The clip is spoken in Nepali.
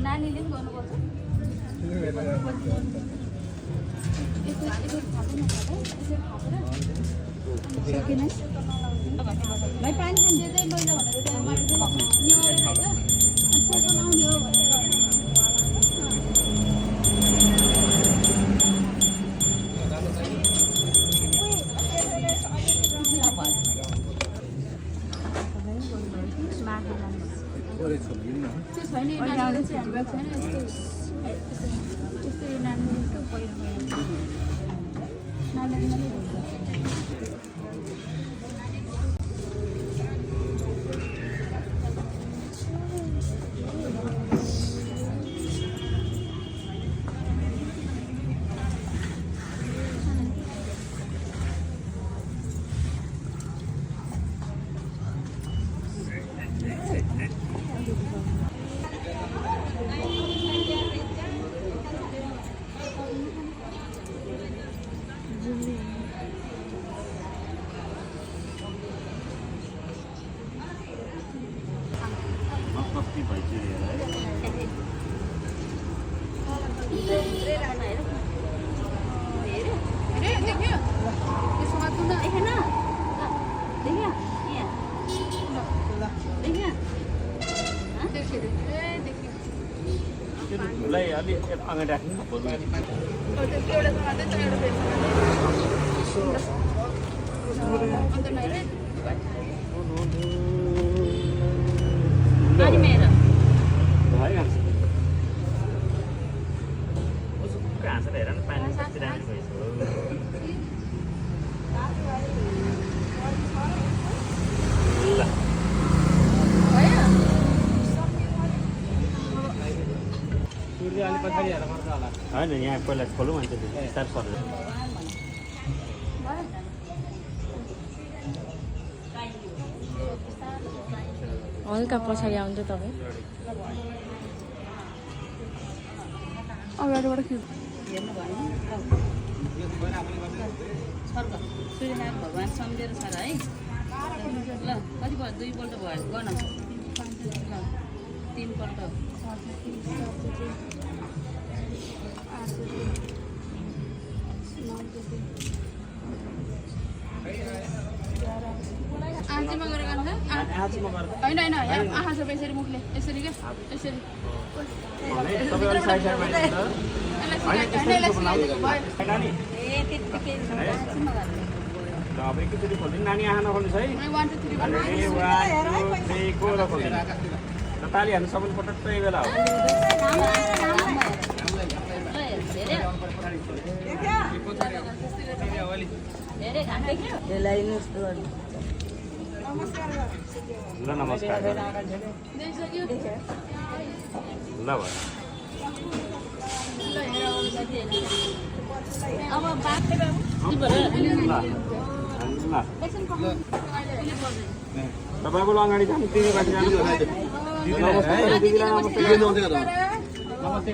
नानीले पनि गर्नुपर्छ भाइ पानी खान्छ चाहिँ लैजा भनेर त्यहाँ बनाउने हो भनेर छैन नानीले चाहिँ हाम्रो छैन यस्तै नानीले पहिरो नानीले अगाडि राख्नु होइन यहाँ पहिला खोलौँ अन्त स्टार्ट गरेर हल्का पछाडि आउँछ तपाईँ अगाडिबाट हेर्नु भने सूर्यनारायण भगवान् सम्झेर छ र है ल कति भयो दुईपल्ट भयो गर्न ल तीनपल्ट आँचीमा गरेर गर्नु होइन होइन आँखा छ यसरी मुखले यसरी क्या यसरी अब एकैचोटि खोलिदिनु नानी आँखा नखोल्नुहोस् है 1 2 3 को र खोलिदिनु ताली हाल्नु सबैले पटक्कै बेला हो ल नमस्कार ल तपाईँको अगाडि जानु तिमी बाटो जानु नमस्ते